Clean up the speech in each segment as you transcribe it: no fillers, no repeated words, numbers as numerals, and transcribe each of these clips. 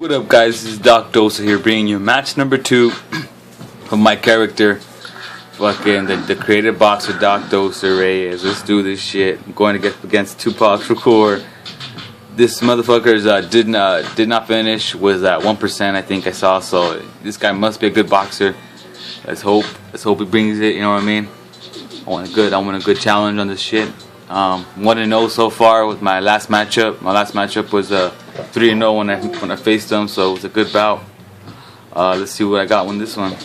What up, guys? This is Doze here, bringing you match number 2 of my character, fucking the creative boxer Doze Reyes. Let's do this shit. I'm going to get against Tupac Shakur. This motherfucker did not finish. Was at 1%, I think I saw. So this guy must be a good boxer. Let's hope he brings it. You know what I mean? I want a good challenge on this shit. 1-0 so far with my last matchup. My last matchup was 3-0 when I faced him, so it was a good bout. Let's see what I got in this one.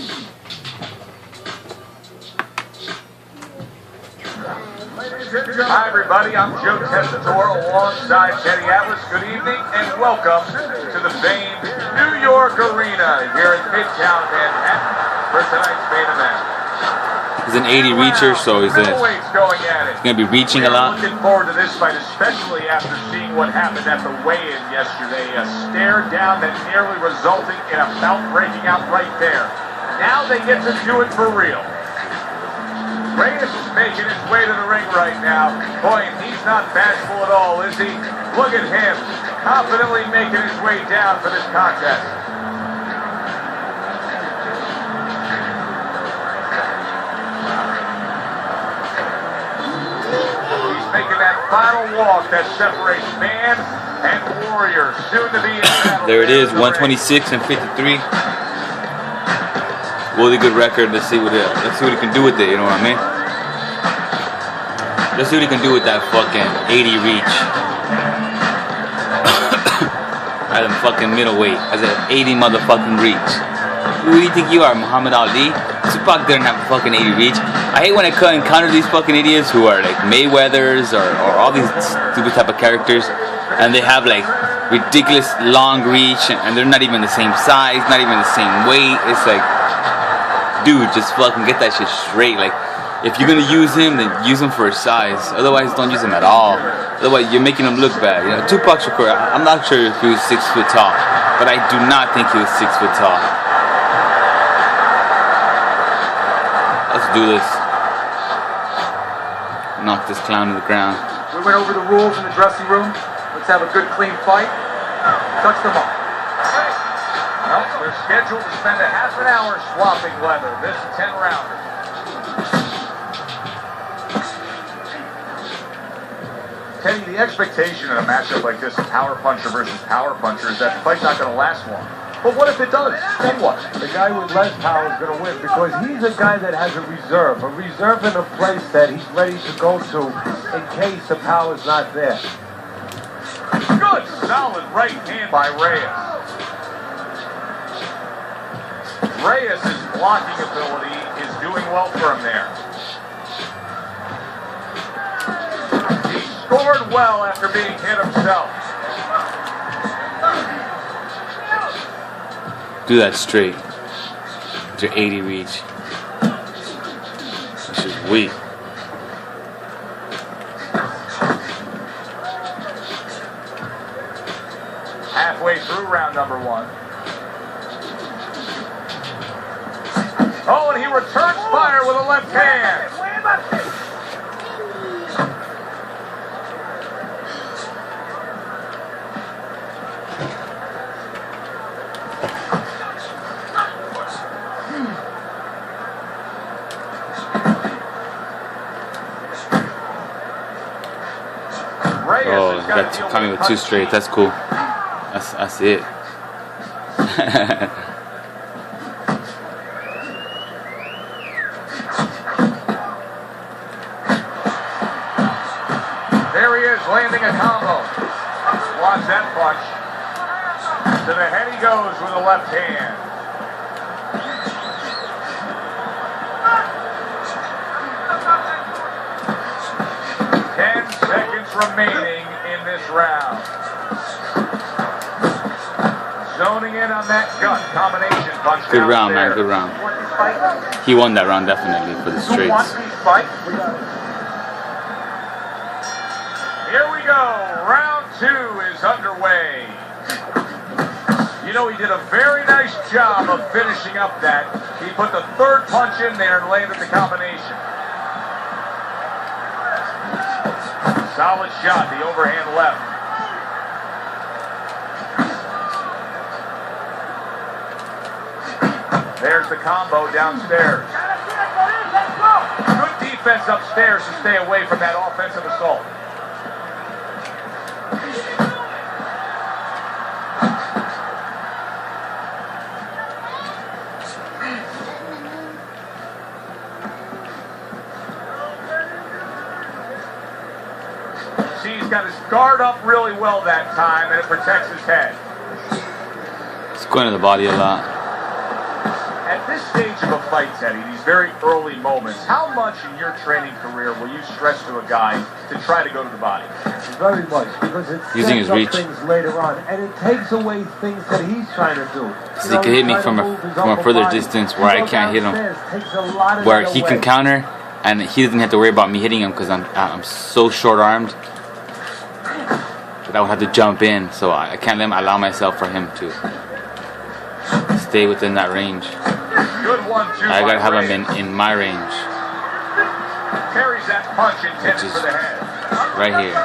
Hi everybody, I'm Joe Tessitore alongside Teddy Atlas. Good evening and welcome to the famed New York Arena here in Midtown Manhattan for tonight's main event. He's an 80 reacher, so he's gonna be reaching a lot. Looking forward to this fight, especially after seeing what happened at the weigh-in yesterday. A stare down that nearly resulted in a bout breaking out right there. Now they get to do it for real. Reyes is making his way to the ring right now. Boy, he's not bashful at all, is he? Look at him, confidently making his way down for this contest. Making that final walk that separates man and warrior, soon to be in battle. There it is, 126 and 53. Really good record. Let's see what he can do with it. You know what I mean? Let's see what he can do with that fucking 80 reach. At a fucking middleweight, as an 80 motherfucking reach. Who do you think you are, Muhammad Ali? Tupac didn't have a fucking 80 reach. I hate when I encounter these fucking idiots who are like Mayweathers or all these stupid type of characters, and they have like ridiculous long reach, and they're not even the same size, not even the same weight. It's like, dude, just fucking get that shit straight. Like, if you're gonna use him, then use him for his size. Otherwise, don't use him at all. Otherwise, you're making him look bad. You know, Tupac Shakur, I'm not sure if he was 6 foot tall, but I do not think he was 6 foot tall. Let's do this. Knock this clown to the ground. We went over the rules in the dressing room. Let's have a good, clean fight. Touch them up. Well, they're scheduled to spend a half an hour swapping leather. This 10-rounder. Teddy, the expectation in a matchup like this, power puncher versus power puncher, is that the fight's not going to last long. But what if it does? Then what? The guy with less power is going to win because he's a guy that has a reserve in a place that he's ready to go to in case the power's not there. Good, solid right hand by Reyes. Reyes' blocking ability is doing well for him there. He scored well after being hit himself. Do that straight. With your 80 reach. This is weak. Halfway through round number 1. Oh, and he returns fire with a left hand. Oh, got coming with 2 straight. That's cool. That's it. There he is, landing a combo. Blocks that punch. To the head he goes with a left hand. 10 seconds remaining in this round. Zoning in on that gut combination punch. Good round, man. Good round. He won that round definitely for the straights. Here we go. Round 2 is underway. You know, he did a very nice job of finishing up that. He put the 3rd punch in there and landed the combination. Solid shot, the overhand left. There's the combo downstairs. Good defense upstairs to stay away from that offensive assault. He's got his guard up really well that time, and it protects his head. It's going to the body a lot. At this stage of a fight, Teddy, these very early moments, how much in your training career will you stress to a guy to try to go to the body? Very much, because it using his reach. Things later on, and it takes away things that he's trying to do. Because he can hit me from a further distance where I can't hit him. Where he can counter, and he doesn't have to worry about me hitting him because I'm so short-armed. I would have to jump in, so I can't allow myself for him to stay within that range. Good 1-2. I gotta have him in my range. Carries that punch intended for the head. Right here.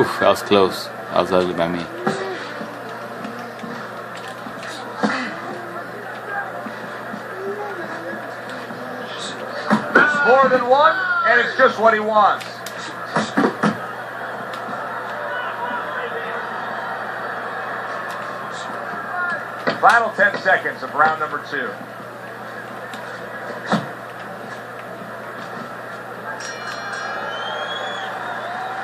Oof, that was close. That was ugly by me. There's more than one, and it's just what he wants. Final 10 seconds of round number 2.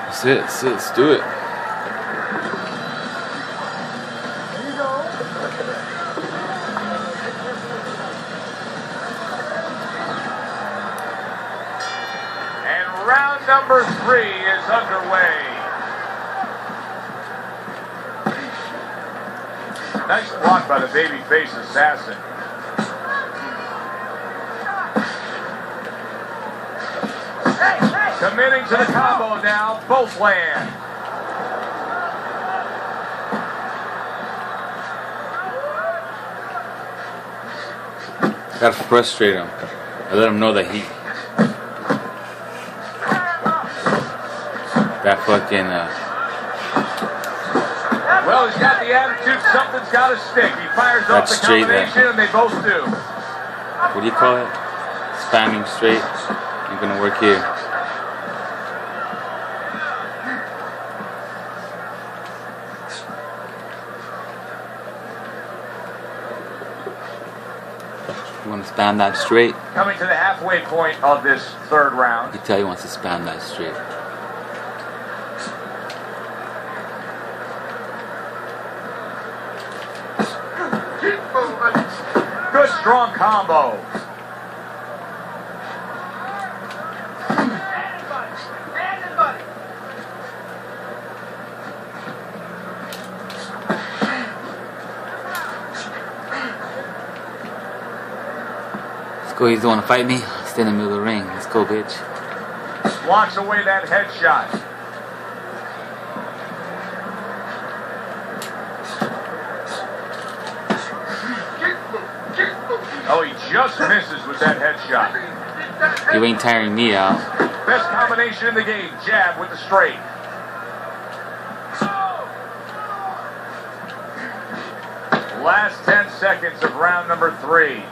That's it. Let's do it. And round number 3 is underway. Nice block by the babyface assassin. Committing to the combo now. Both land. Gotta frustrate him. I let him know that that fucking well, he's got the attitude, something's got to stick. He fires off the combination, and they both do. What do you call it? Spamming straight. Ain't gonna work here. You want to spam that straight? Coming to the halfway point of this third round. You tell he wants to spam that straight. Good strong combo. Let's go. He's the one to fight me. Stay in the middle of the ring. Let's go, bitch. Blocks away that headshot. Oh, he just misses with that headshot. You ain't tiring me out. Best combination in the game. Jab with the straight. Last 10 seconds of round number 3.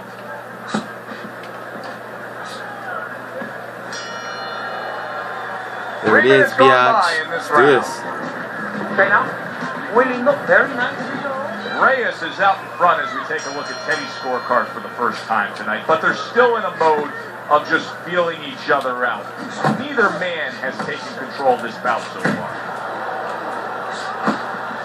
There it is, biatch. Let's do this. Okay, now, Willie look very nice. Reyes is out in front as we take a look at Teddy's scorecard for the first time tonight, but they're still in a mode of just feeling each other out. Neither man has taken control of this bout so far.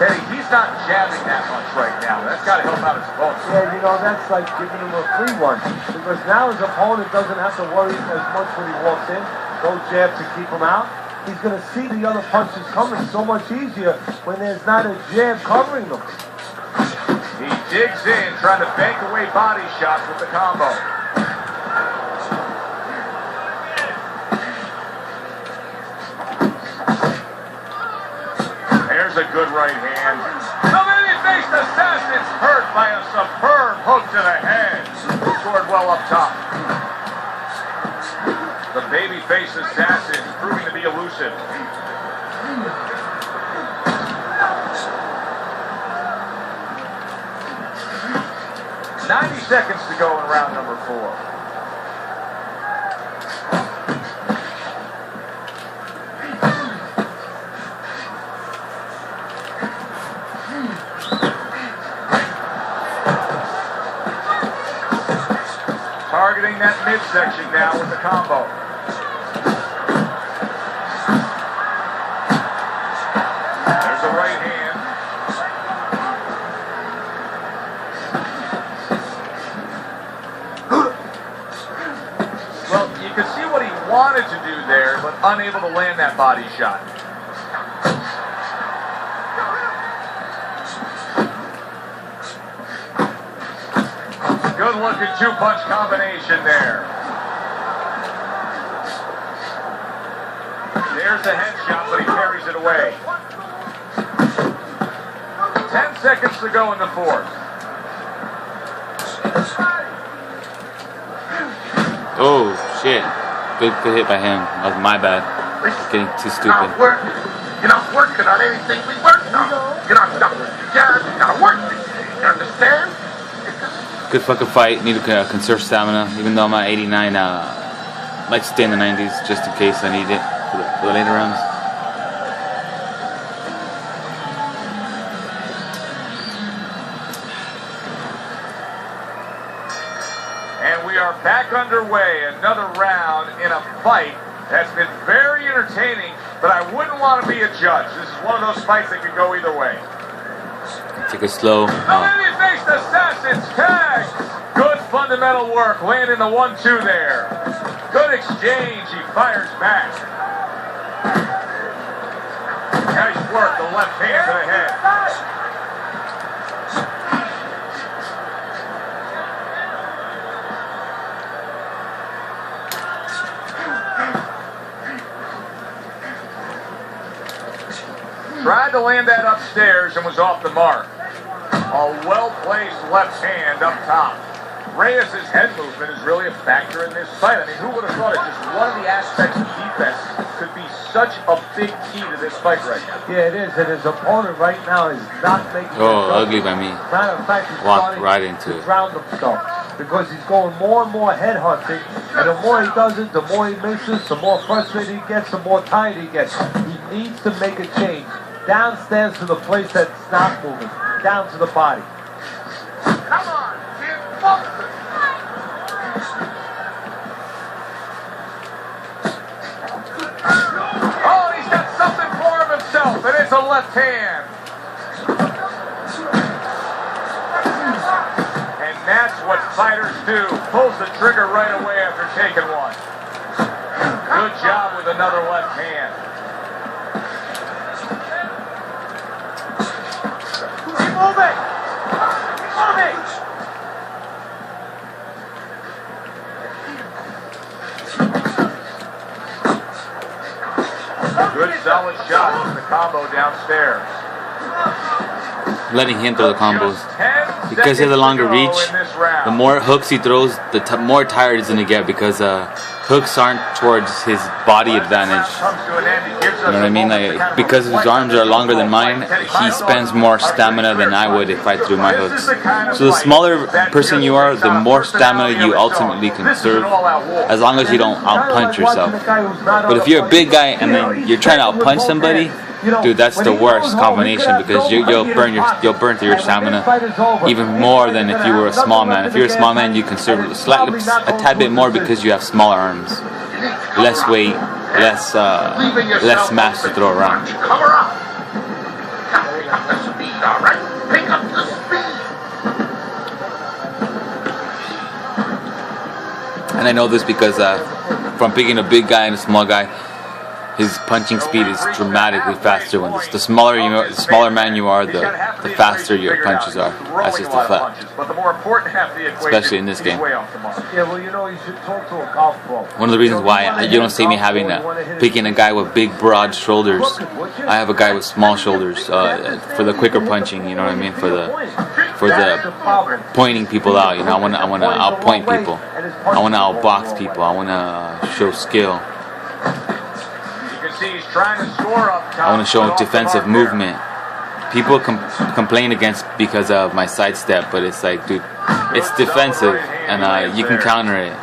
Teddy, he's not jabbing that much right now. That's got to help out his opponent. Yeah, you know, that's like giving him a free one. Because now his opponent doesn't have to worry as much when he walks in. No jab to keep him out. He's going to see the other punches coming so much easier when there's not a jab covering them. He digs in, trying to bank away body shots with the combo. There's a good right hand. The baby-faced assassin's hurt by a superb hook to the head. Scored well up top. The baby-faced assassin proving to be elusive. 90 seconds to go in round number 4. Targeting that midsection now with the combo. There's a right hand. Well, you could see what he wanted to do there, but unable to land that body shot. Good looking 2-punch combination there. There's the headshot, but he carries it away. 10 seconds to go in the 4th. Oh shit! Good hit by him. That was my bad. Getting too stupid. You're not working on anything we worked on. You're not done with your job. You gotta work this thing. You understand? Good fucking fight. Need to conserve stamina. Even though I'm at 89, I'd like to stay in the 90s just in case I need it for the later rounds. And we are back underway. Another round in a fight that's been very entertaining, but I wouldn't want to be a judge. This is one of those fights that could go either way. Take it slow. The baby-faced assassins tag. Good fundamental work, landing the 1-2 there. Good exchange. He fires back. Nice work. The left hand to the head. Tried to land that upstairs and was off the mark. A well-placed left hand up top. Reyes' head movement is really a factor in this fight. I mean, who would have thought it? Just one of the aspects of defense could be such a big key to this fight right now. Yeah, it is. And his opponent right now is not making ugly by me. Matter of fact, he's Walked starting right into to it. drown himself because he's going more and more head hunting. And the more he does it, the more he misses, the more frustrated he gets, the more tired he gets. He needs to make a change. Downstairs to the place that's not moving. Down to the body. Come on, kid, focus. Oh, he's got something for him himself, and it's a left hand. And that's what fighters do. Pulls the trigger right away after taking one. Good job with another left hand. Keep moving! Keep moving! Good solid shot from the combo downstairs. Letting him throw the combos. Because he has a longer reach, the more hooks he throws, the more tired he's going to get because hooks aren't towards his body advantage. You know what I mean? Like, because his arms are longer than mine, he spends more stamina than I would if I threw my hooks. So the smaller person you are, the more stamina you ultimately conserve, as long as you don't outpunch yourself. But if you're a big guy and then you're trying to outpunch somebody, dude, that's the worst combination because you'll burn through your stamina even more than if you were a small man. If you're a small man, you conserve a tad bit more because you have smaller arms, less weight, less mass to throw around. Cover up. Pick up the speed, all right? Pick up the speed. And I know this because from picking a big guy and a small guy, his punching speed is dramatically faster. When the smaller man you are, the faster your punches are. That's just a fact. Especially in this game. Yeah, well, you know, you should talk to a golf pro. One of the reasons why you don't see me picking a guy with big, broad shoulders. I have a guy with small shoulders for the quicker punching. You know what I mean? For the pointing people out. You know, I want to outpoint people. I want to outbox people. I want to show skill. He's trying to score up top. I want to show defensive movement. people complain against because of my sidestep, but it's like, dude, it's defensive, and you can counter it.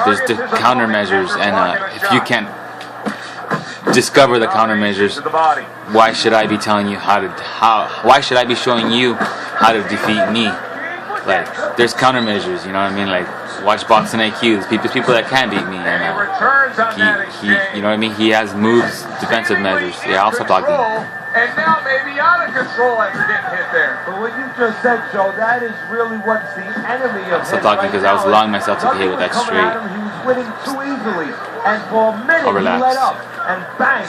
There's countermeasures, and if you can't discover the countermeasures, why should I be telling you why should I be showing you how to defeat me? Like, there's countermeasures, you know what I mean? Like, watch Boxing IQ. There's people that can beat me, and he, you know what I mean? He has moves, defensive measures. Yeah, I'll stop talking. And now maybe out of control after getting hit there. But what you just said, Joe, that is really what's the enemy of him. Stop talking because I was allowing myself to get hit with that straight. He was winning too easily, and for a minute he let up, and bang.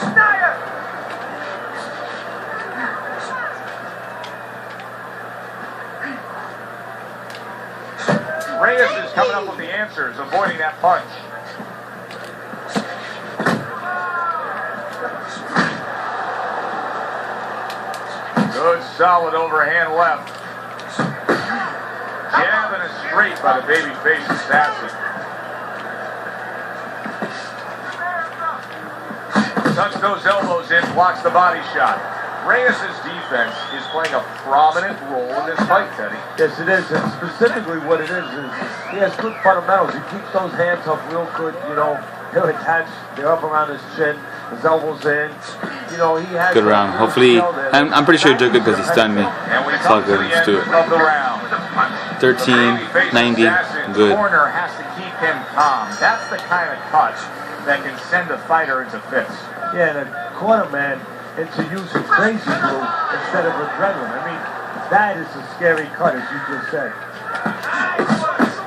Reyes is coming up with the answers, avoiding that punch. Good, solid overhand left. Jab and a straight by the babyface assassin. Tucks those elbows in, blocks the body shot. Reyes' defense is playing a prominent role in this fight, Teddy. Yes, it is, and specifically what it is he has good fundamentals. He keeps those hands up real good, you know. He'll attach, they're up around his chin, his elbows in. You know, he has good round. Hopefully, I'm pretty sure he did good because he stunned me. It's all good. Let's do it. 13, 90, good. The corner has to keep him calm. That's the kind of cut that can send a fighter into fits. Yeah, and a corner man into using crazy glue instead of adrenaline. I mean, that is a scary cut, as you just said.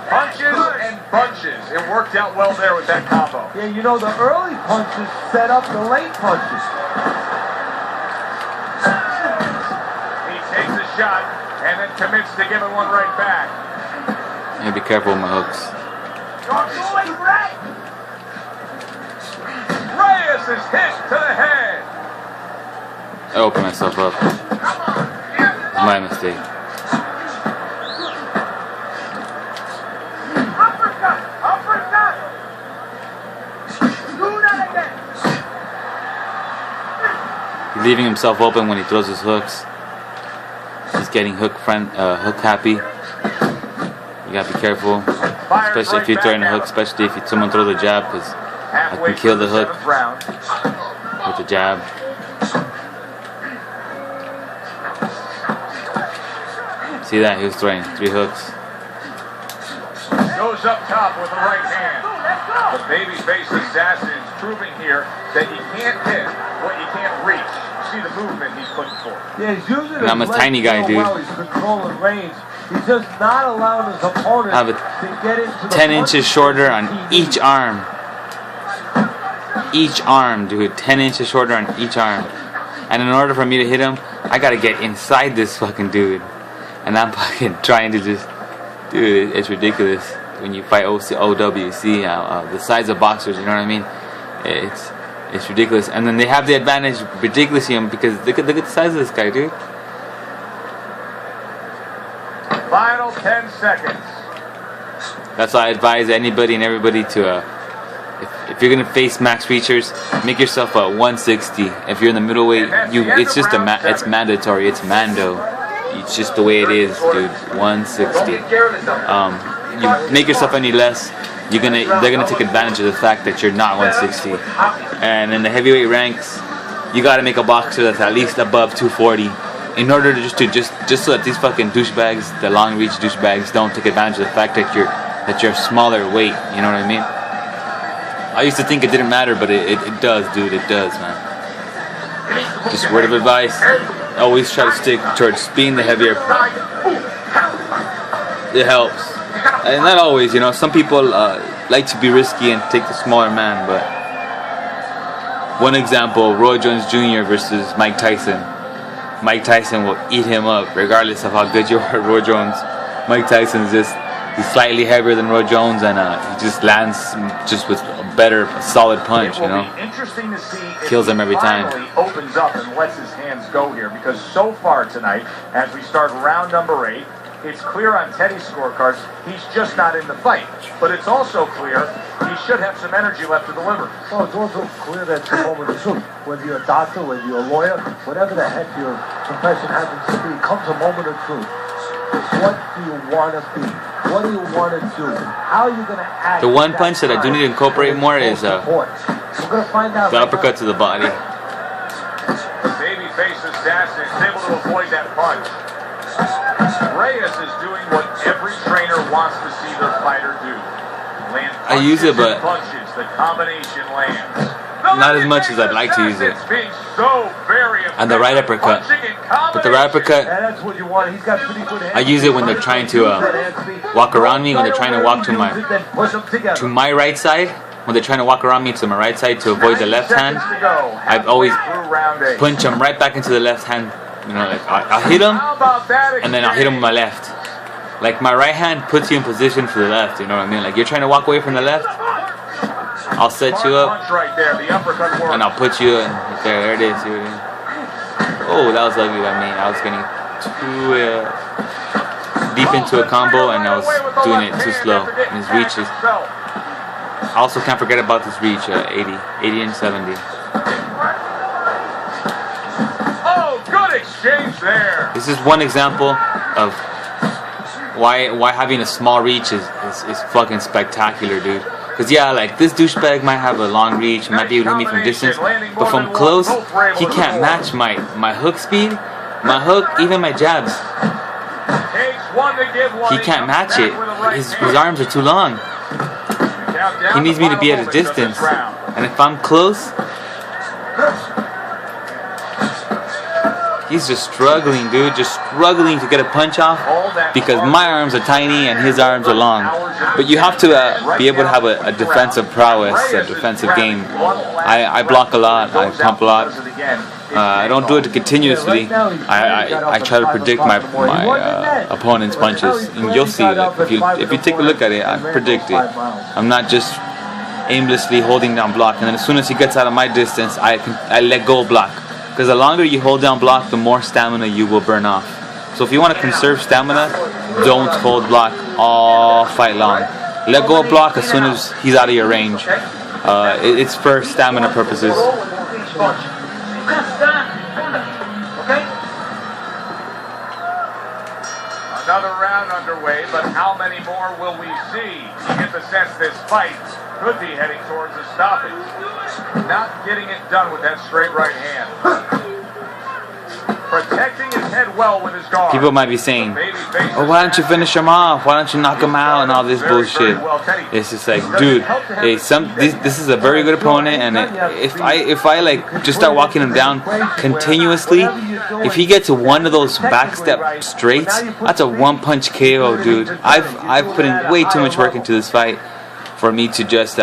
Punches and bunches. It worked out well there with that combo. Yeah, you know, the early punches set up the late punches. He takes a shot and then commits to giving one right back. Yeah, be careful with my hooks. Reyes is hit to the head. I opened myself up. It's my mistake. He's leaving himself open when he throws his hooks. He's getting hook happy. You gotta be careful, especially if you're throwing a hook, especially if someone throws a jab, because I can kill the hook with the jab. See that? He was throwing 3 hooks. Goes up top with the right hand. The babyface assassin is proving here that you can't hit what you can't reach. See the movement he's looking for. Yeah, he's using and I'm a tiny guy, dude. Well. He's controlling range. He's just not allowing his opponent I have to get into the 10 inches shorter on each arm. Each arm, dude. 10 inches shorter on each arm. And in order for me to hit him, I gotta get inside this fucking dude. And I'm fucking trying to just... Dude, it's ridiculous. When you fight Owc, the size of boxers, you know what I mean? It's ridiculous. And then they have the advantage ridiculously because look at the size of this guy, dude. Final 10 seconds. That's why I advise anybody and everybody to, if you're gonna face max reachers, make yourself a 160. If you're in the middleweight, it's just it's mandatory. It's mando. It's just the way it is, dude. 160. You make yourself any less, they're gonna take advantage of the fact that you're not 160. And in the heavyweight ranks, you gotta make a boxer that's at least above 240 in order to just so that these fucking douchebags, the long reach douchebags, don't take advantage of the fact that you're smaller weight. You know what I mean? I used to think it didn't matter, but it does, dude. It does, man. Just word of advice: always try to stick towards being the heavier. It helps. And not always, you know. Some people like to be risky and take the smaller man, but one example: Roy Jones Jr. versus Mike Tyson. Mike Tyson will eat him up, regardless of how good you are, Roy Jones. Mike Tyson's he's slightly heavier than Roy Jones, and he just lands just with a better, solid punch, you know. Interesting to see if kills him every time. Opens up and lets his hands go here, because so far tonight, as we start round number 8. It's clear on Teddy's scorecards he's just not in the fight. But it's also clear he should have some energy left to deliver. Oh, it's also clear that the moment of truth. Whether you're a doctor, whether you're a lawyer, whatever the heck you're profession happens to be, comes a moment of truth. What do you want to be? What do you want to do? How are you going to act? The one punch that I do need to incorporate more is the uppercut to the body. Babyface is dashing, is able to avoid that punch. Reyes is doing what every trainer wants to see their fighter do. Land I use it, but punches, the combination lands. not as much as I'd like to use it. And the right uppercut. But the right uppercut, I use it when they're trying to walk around me, when they're trying to walk to my right side. When they're trying to walk around me to my right side to avoid the left hand, I always punch them right back into the left hand. You know, like I'll hit them, and then I'll hit them with my left. Like my right hand puts you in position for the left. You know what I mean? Like you're trying to walk away from the left, I'll set you up, and I'll put you in. There it is. Oh, that was ugly by me. I was getting too deep into a combo, and I was doing it too slow. And his reach is. I also can't forget about this reach, 80 and 70. Oh, good exchange there. This is one example of why having a small reach is fucking spectacular, dude. Cause yeah, like this douchebag might have a long reach, might be able to hit me from distance, but from close, he can't match my hook speed, my hook, even my jabs. He can't match it. His arms are too long. He needs me to be at a distance, and if I'm close, he's just struggling, dude, just struggling to get a punch off because my arms are tiny and his arms are long. But you have to be able to have a defensive prowess, a defensive game. I block a lot, I pump a lot. I don't do it continuously. I try to predict my opponent's punches, and you'll see that if you take a look at it, I predict it. I'm not just aimlessly holding down block, and then as soon as he gets out of my distance, I let go of block. Because the longer you hold down block, the more stamina you will burn off. So if you want to conserve stamina, don't hold block all fight long. Let go of block as soon as he's out of your range. It's for stamina purposes. Another round underway, but how many more will we see? You get the sense this fight could be heading towards a stoppage. Not getting it done with that straight right hand. Protecting his head well with his guard. People might be saying, oh, why don't you finish him off? Why don't you knock him out and all this bullshit? It's just like, dude, hey, this is a very good opponent, and if I like just start walking him down continuously, if he gets one of those backstep straights, that's a one-punch KO, dude. I've put in way too much work into this fight for me to just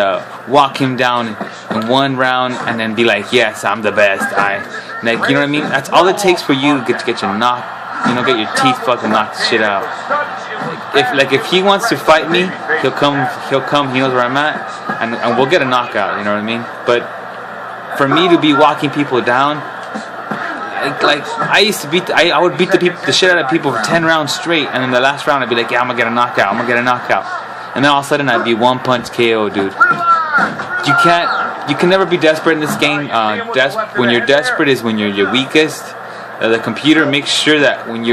walk him down in one round and then be like, yes, I'm the best. Like, you know what I mean? That's all it takes for you to get your knock, get your teeth fucking knocked the shit out. If he wants to fight me, he'll come, he knows where I'm at, and we'll get a knockout, you know what I mean? But for me to be walking people down, like I used to I would beat the shit out of people for 10 rounds straight, and then the last round I'd be like, yeah, I'm gonna get a knockout. And then all of a sudden I'd be one punch KO, dude. You can never be desperate in this game. When you're desperate is when you're your weakest. The computer makes sure that when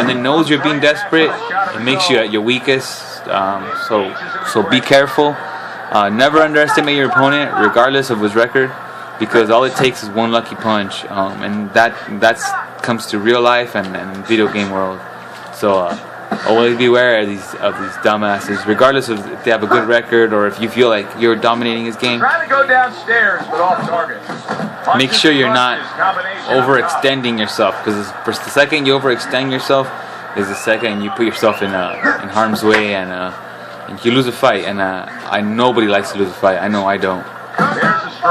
it knows you're being desperate, it makes you at your weakest. So be careful. Never underestimate your opponent, regardless of his record, because all it takes is one lucky punch, and that comes to real life and video game world. So always beware of these dumbasses, regardless of if they have a good record or if you feel like you're dominating his game. Trying to go downstairs, but off target. Make sure you're not overextending yourself, because the second you overextend yourself is the second you put yourself in harm's way, and you lose a fight. And nobody likes to lose a fight. I know I don't.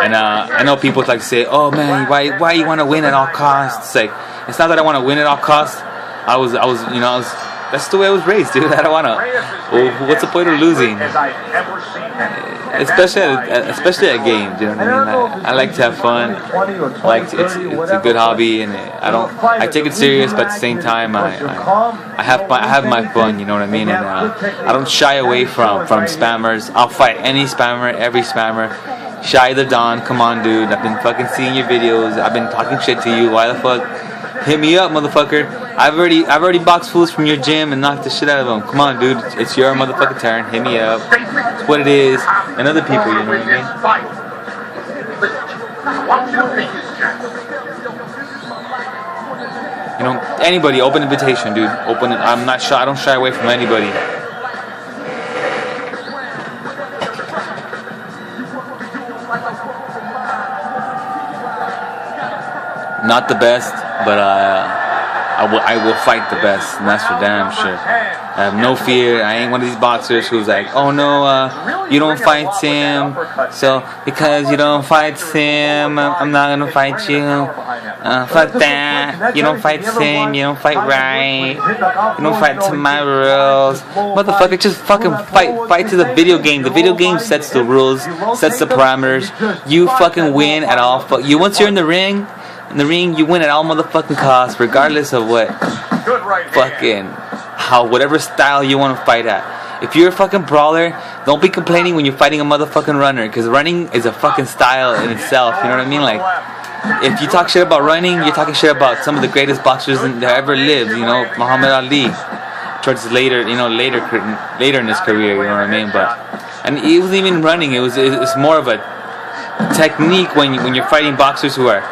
And I know people like to say, "Oh man, why you want to win at all costs?" It's like, it's not that I want to win at all costs. That's the way I was raised, dude. I don't want to. Well, what's the point of losing? Especially at games, you know what I mean? I like to have fun. It's a good hobby, and I take it serious, but at the same time, I have my fun, you know what I mean? And I don't shy away from spammers. I'll fight any spammer, every spammer. Shy the Don, come on, dude. I've been fucking seeing your videos. I've been talking shit to you. Why the fuck? hit me up, motherfucker. I've already boxed fools from your gym and knocked the shit out of them. Come on, dude. It's your motherfucking turn. Hit me up. It's what it is. And other people, you know what I mean? You know, anybody, open invitation, dude. Open it. I'm not shy. I don't shy away from anybody. Not the best, but I will fight the best, and that's for damn sure. I have no fear. I ain't one of these boxers who's like, oh no, you don't fight Sam, so because you don't fight Sam, I'm not gonna fight you. Fuck that. You don't fight Sam, you don't fight right, you don't fight to my rules. Motherfucker, just fucking fight. Fight to the video game. The video game sets the rules, sets the parameters. You fucking win at all. You once you're in the ring, you win at all motherfucking costs, regardless of what whatever style you want to fight at. If you're a fucking brawler, don't be complaining when you're fighting a motherfucking runner, because running is a fucking style in itself. You know what I mean? Like, if you talk shit about running, you're talking shit about some of the greatest boxers that ever lived. You know, Muhammad Ali. Towards later in his career. You know what I mean? And it wasn't even running. It's more of a technique when you're fighting boxers who are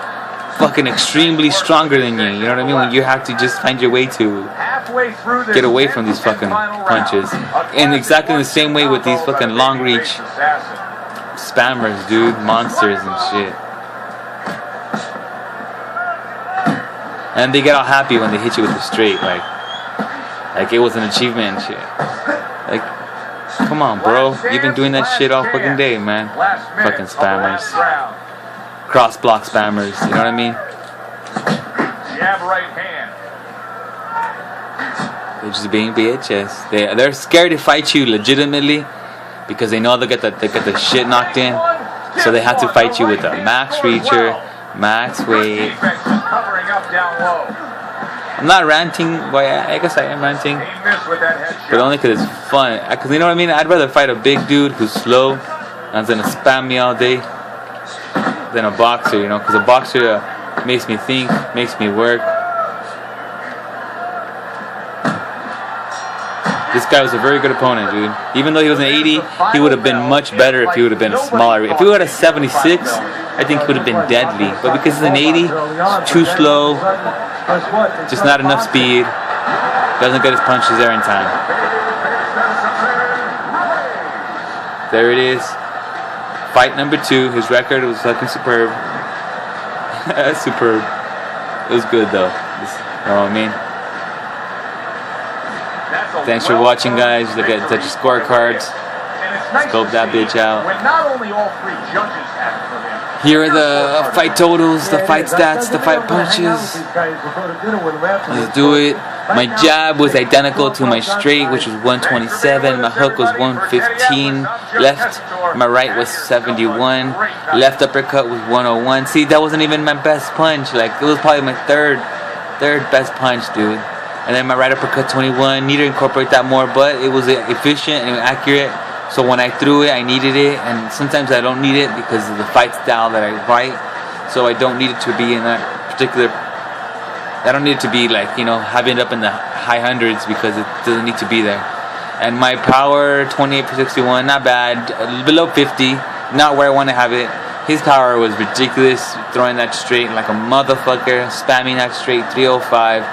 fucking extremely stronger than you. You know what I mean? When you have to just find your way to get away from these fucking punches. And exactly the same way with these fucking long reach spammers, dude, monsters and shit. And they get all happy when they hit you with the straight, like it was an achievement and shit. Like, come on, bro, you've been doing that shit all fucking day, man. Fucking spammers. Cross block spammers, you know what I mean? Jab right hand. They're just being bitches. They're scared to fight you legitimately because they know they get the shit knocked in. So they have to fight you with a max reacher, max weight. I'm not ranting, but I guess I am ranting. But only because it's fun. Because you know what I mean? I'd rather fight a big dude who's slow and gonna spam me all day than a boxer, you know, because a boxer makes me think, makes me work. This guy was a very good opponent, dude. Even though he was an 80, he would have been much better if he would have been smaller. If he would have 76, I think he would have been deadly. But because he's an 80, it's too slow, just not enough speed, doesn't get his punches there in time. There it is. Fight number 2. His record was fucking superb. Superb. It was good though. You know what I mean? Thanks for watching, guys. Look at the scorecards. Scope that bitch out. Here are the fight totals, the fight stats, the fight punches. Let's do it. My jab was identical to my straight, which was 127. My hook was 115 left. My right was 71. Left uppercut was 101. See, that wasn't even my best punch. Like, it was probably my third best punch, dude. And then my right uppercut 21. Need to incorporate that more, but it was efficient and accurate. So when I threw it, I needed it, and sometimes I don't need it because of the fight style that I fight. So I don't need it to be in that particular. I don't need it to be like, you know, having it up in the high hundreds because it doesn't need to be there. And my power 28 per 61, not bad, below 50, not where I want to have it. His power was ridiculous, throwing that straight like a motherfucker, spamming that straight 305.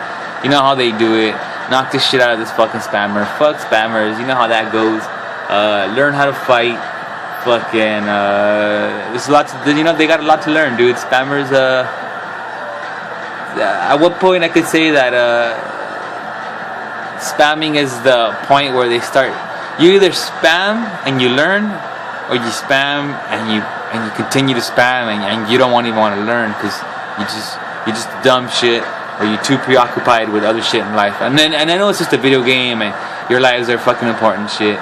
You know how they do it. Knock the shit out of this fucking spammer. Fuck spammers. You know how that goes. Learn how to fight. Fucking there's a lot to, you know, they got a lot to learn, dude. Spammers at what point I could say that spamming is the point where they start, you either spam and you learn, or you spam and you continue to spam and you don't even want to learn because you just dumb shit, or you're too preoccupied with other shit in life. And I know it's just a video game and your lives are fucking important shit.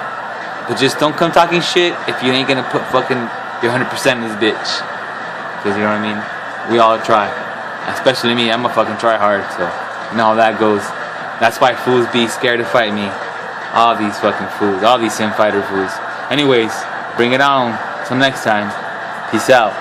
But just don't come talking shit if you ain't gonna put fucking your 100% in this bitch. Because you know what I mean? We all try. Especially me, I'm a fucking try hard, so you know how that goes. That's why fools be scared to fight me. All these fucking fools. All these sim fighter fools. Anyways, bring it on. Till next time. Peace out.